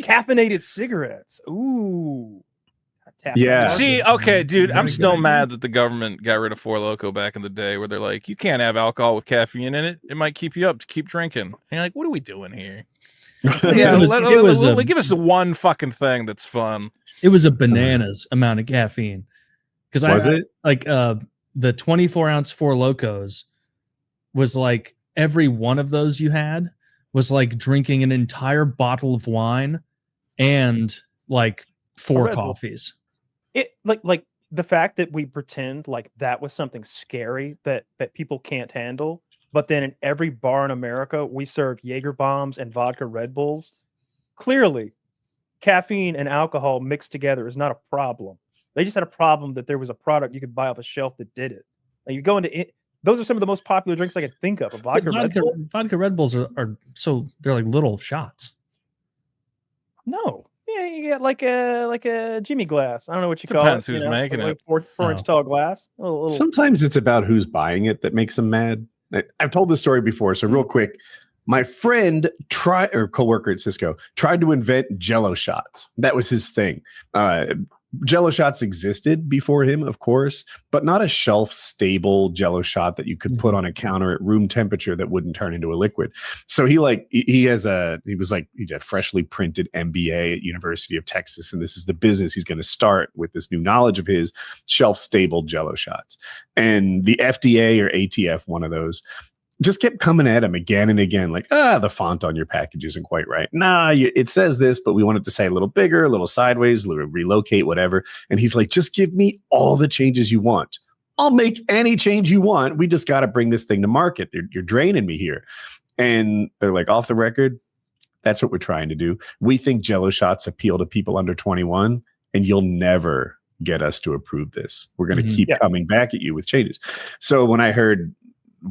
Caffeinated cigarettes. Ooh. Yeah. See, okay, dude, I'm still mad that the government got rid of Four Loko back in the day, where they're like, you can't have alcohol with caffeine in it. It might keep you up to keep drinking. And you're like, what are we doing here? Yeah, give us the one fucking thing that's fun. It was a bananas amount of caffeine. Because the 24-ounce Four Lokos was like every one of those you had was like drinking an entire bottle of wine and like 4 coffees. It like the fact that we pretend like that was something scary that people can't handle, but then in every bar in America we serve Jaeger bombs and vodka Red Bulls. Clearly, caffeine and alcohol mixed together is not a problem. They just had a problem that there was a product you could buy off a shelf that did it. Like you go into it, those are some of the most popular drinks I could think of. Vodka Red Bulls are so they're like little shots. No. Yeah, you get like a Jimmy glass. I don't know what you call it. Depends who's making it. 4-inch tall glass. Sometimes it's about who's buying it that makes them mad. I've told this story before, so real quick. My friend coworker at Cisco tried to invent Jello shots. That was his thing. Jello shots existed before him, of course, but not a shelf-stable Jello shot that you could put on a counter at room temperature that wouldn't turn into a liquid. So he had a freshly printed MBA at University of Texas, and this is the business he's going to start with this new knowledge of his shelf-stable Jello shots. And the FDA or ATF, one of those, just kept coming at him again and again, like, the font on your package isn't quite right. It says this, but we want it to say a little bigger, a little sideways, relocate, whatever. And he's like, just give me all the changes you want. I'll make any change you want. We just got to bring this thing to market. You're draining me here. And they're like, off the record, that's what we're trying to do. We think Jello shots appeal to people under 21, and you'll never get us to approve this. We're going to keep coming back at you with changes. So when I heard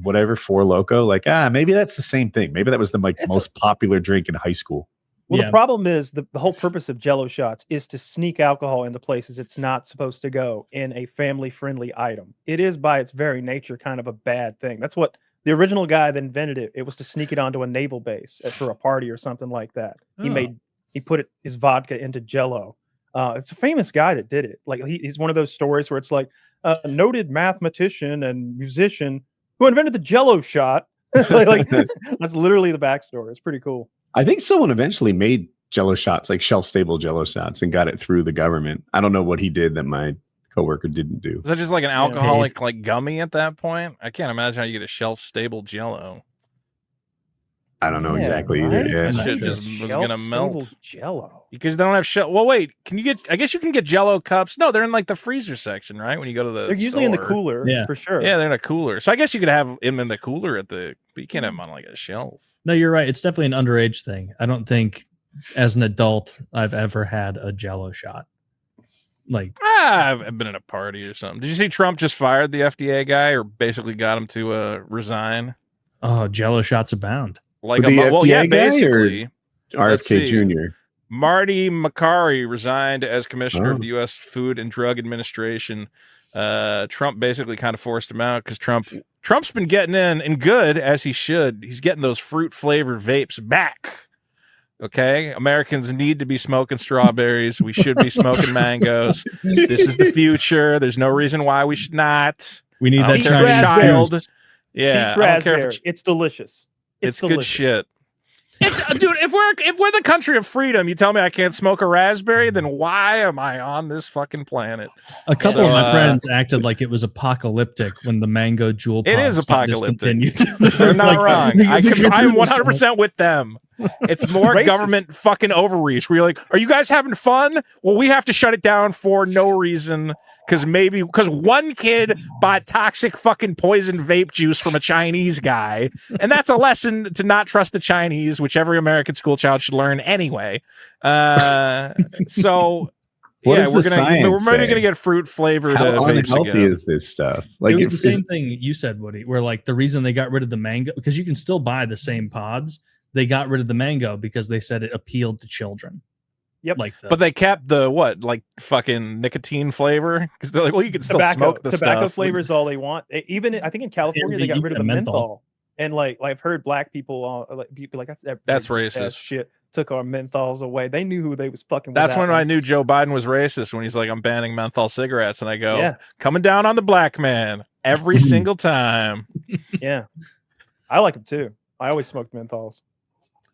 whatever Four Loko, like maybe that's the same thing. Maybe that was the most popular drink in high school. Well, the problem is the whole purpose of Jello shots is to sneak alcohol into places it's not supposed to go in a family-friendly item. It is by its very nature kind of a bad thing. That's what the original guy that invented it. It was to sneak it onto a naval base for a party or something like that. He put his vodka into Jello. It's a famous guy that did it. Like he's one of those stories where it's like a noted mathematician and musician who invented the Jello shot. like that's literally the backstory. It's pretty cool. I think someone eventually made Jello shots, like shelf-stable Jello shots, and got it through the government. I don't know what he did that my coworker didn't do. Is that just like an alcoholic like gummy at that point? I can't imagine how you get a shelf-stable Jello. I don't know exactly either. Yeah, that shit just was gonna melt. Jello because they don't have shell. Well, wait, can you get? I guess you can get Jello cups. No, they're in like the freezer section, right? When you go to the, they're usually in the cooler, for sure. Yeah, they're in a cooler. So I guess you could have them in the cooler but you can't have them on like a shelf. No, you're right. It's definitely an underage thing. I don't think, as an adult, I've ever had a Jello shot. Like, I've been at a party or something. Did you see Trump just fired the FDA guy, or basically got him to resign? Oh, Jello shots abound. Like basically. RFK Jr. Marty McCary resigned as commissioner of the U.S. Food and Drug Administration. Trump basically kind of forced him out because Trump's been getting in, and good as he should. He's getting those fruit flavored vapes back. Okay, Americans need to be smoking strawberries. We should be smoking mangoes. This is the future. There's no reason why we should not. We need that child. Yeah, I don't care if it's delicious. It's good shit. It's dude. If we're the country of freedom, you tell me I can't smoke a raspberry, then why am I on this fucking planet? A couple of my friends acted like it was apocalyptic when the mango jewel. It is apocalyptic. They're not wrong. I'm 100% with them. It's more government fucking overreach. Where you're like, are you guys having fun? Well, we have to shut it down for no reason. Because one kid bought toxic fucking poison vape juice from a Chinese guy. And that's a lesson to not trust the Chinese, which every American school child should learn anyway. We're maybe gonna get fruit flavored. How unhealthy is this stuff? Like, it was the same thing you said, Woody, where like the reason they got rid of the mango, because you can still buy the same pods. They got rid of the mango because they said it appealed to children. Yep. But they kept the fucking nicotine flavor, because they're like, well, you can still smoke the tobacco stuff. flavor is all they want. Even I think in California they got rid of the menthol. And like I've heard black people be like, that's racist shit. took our menthols away. They knew who they was fucking with. That's when I knew Joe Biden was racist, when he's like, I'm banning menthol cigarettes. And I go, coming down on the black man every single time. Yeah. I like them too. I always smoked menthols.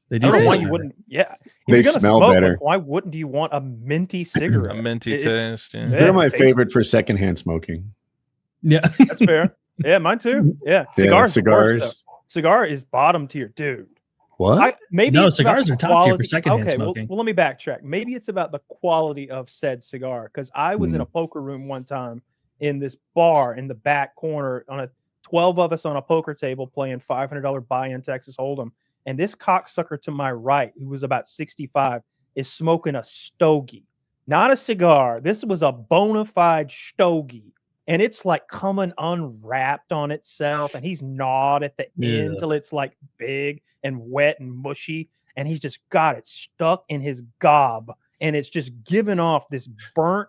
They do. I don't know why you wouldn't. Yeah. They smell better. Why wouldn't you want a minty cigarette? A minty taste. Yeah. They're my favorite for secondhand smoking. Yeah. That's fair. Yeah, mine too. Yeah. Cigars. Cigars. Cigar is bottom tier, dude. What? No, cigars are top tier for secondhand smoking. Well, let me backtrack. Maybe it's about the quality of said cigar. Because I was in a poker room one time in this bar in the back corner on a 12 of us on a poker table playing $500 buy-in Texas Hold'em. And this cocksucker to my right, who was about 65, is smoking a stogie. Not a cigar. This was a bona fide stogie. And it's like coming unwrapped on itself. And he's gnawed at the end till it's like big and wet and mushy. And he's just got it stuck in his gob. And it's just giving off this burnt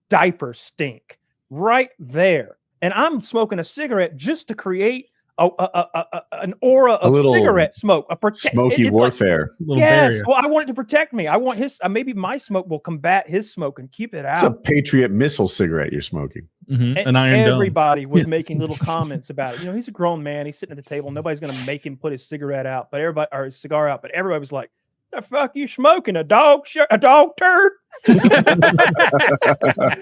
diaper stink right there. And I'm smoking a cigarette just to create an aura of cigarette smoke, smoky warfare. Like, yes, well, I want it to protect me. I want his. Maybe my smoke will combat his smoke and keep it out. It's a Patriot missile cigarette you're smoking. And everybody was making little comments about it. You know, he's a grown man. He's sitting at the table. Nobody's going to make him put his cigarette out, but everybody, or his cigar out. But everybody was like, "The fuck you smoking? A dog turd?"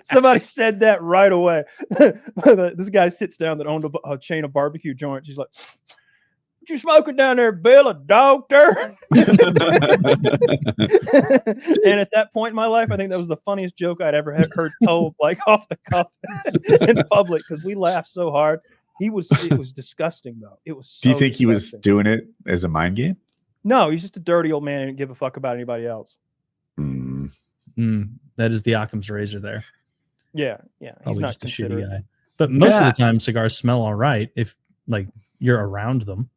Somebody said that right away. This guy sits down that owned a chain of barbecue joints. He's like, "What you smoking down there, Bill? A dog turd?" And at that point in my life, I think that was the funniest joke I'd ever heard told, like off the cuff in public, because we laughed so hard. It was disgusting though. It was. So Do you think disgusting. he was doing it as a mind game? No, he's just a dirty old man and didn't give a fuck about anybody else. That is the Occam's razor there. Yeah. He's not just a shitty guy. But most of the time, cigars smell all right if like you're around them.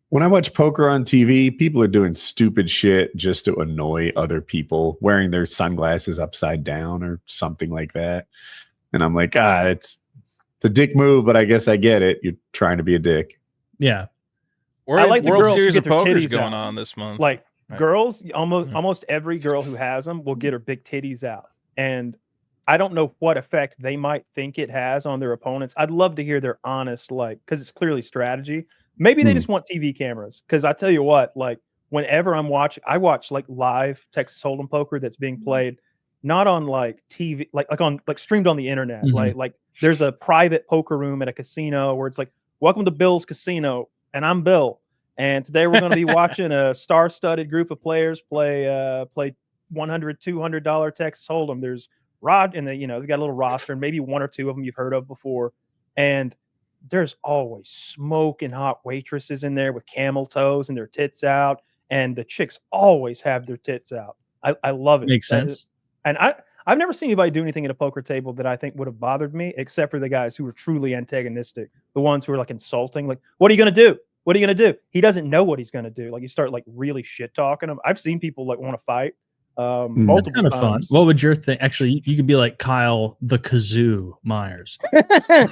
When I watch poker on TV, people are doing stupid shit just to annoy other people, wearing their sunglasses upside down or something like that. And I'm like, it's a dick move, but I guess I get it. You're trying to be a dick. Yeah. I like the World Series of Poker's going on this month. Like girls, almost every girl who has them will get her big titties out. And I don't know what effect they might think it has on their opponents. I'd love to hear their honest, because it's clearly strategy. Maybe they just want TV cameras. Because I tell you what, like whenever I watch like live Texas Hold'em poker that's being played, not on like TV, like streamed on the internet. Like there's a private poker room at a casino where it's like, "Welcome to Bill's Casino. And I'm Bill. And today we're going to be watching a star-studded group of players play $100, $200 Texas Hold'em. There's Rod, and they got a little roster, and maybe one or two of them you've heard of before. And there's always smoking hot waitresses in there with camel toes and their tits out, and the chicks always have their tits out. I love it. Makes sense. And I've never seen anybody do anything at a poker table that I think would have bothered me, except for the guys who were truly antagonistic, the ones who are like insulting, like, "What are you going to do? What are you going to do?" He doesn't know what he's going to do. Like you start like really shit talking him. I've seen people like want to fight. Multiple kind of times. Fun. What would your thing? Actually, you could be like Kyle the Kazoo Myers. I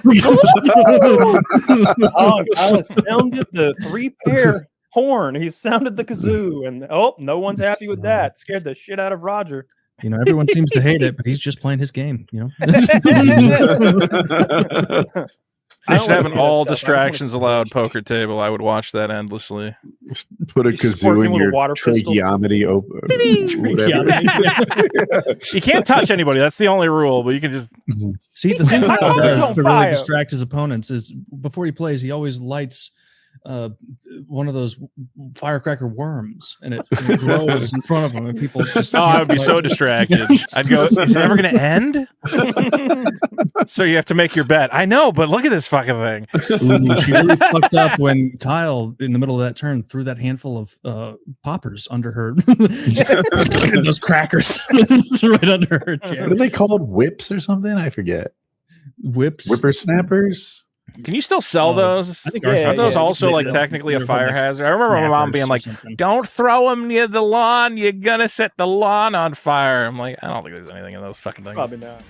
sounded the 3-pair horn. He sounded the kazoo, and no one's happy with that. Scared the shit out of Roger. Everyone seems to hate it, but he's just playing his game. They should have an all distractions allowed poker table. I would watch that endlessly. Put a kazoo in your tracheotomy open. You can't touch anybody. That's the only rule. But you can just see the thing Kyle does to really distract his opponents is before he plays, he always lights one of those firecracker worms, and it glows in front of him, and people just I would be so distracted. I'd go, "Is it ever going to end?" So you have to make your bet. I know, but look at this fucking thing. Ooh, she really fucked up when Kyle, in the middle of that turn, threw that handful of poppers under her. Those crackers right under her chair. What are they called? Whips or something? I forget. Whippersnappers. Can you still sell those? I think aren't those also like technically a fire hazard? I remember my mom being like, "Don't throw them near the lawn. You're gonna set the lawn on fire." I'm like, I don't think there's anything in those fucking things. Probably not.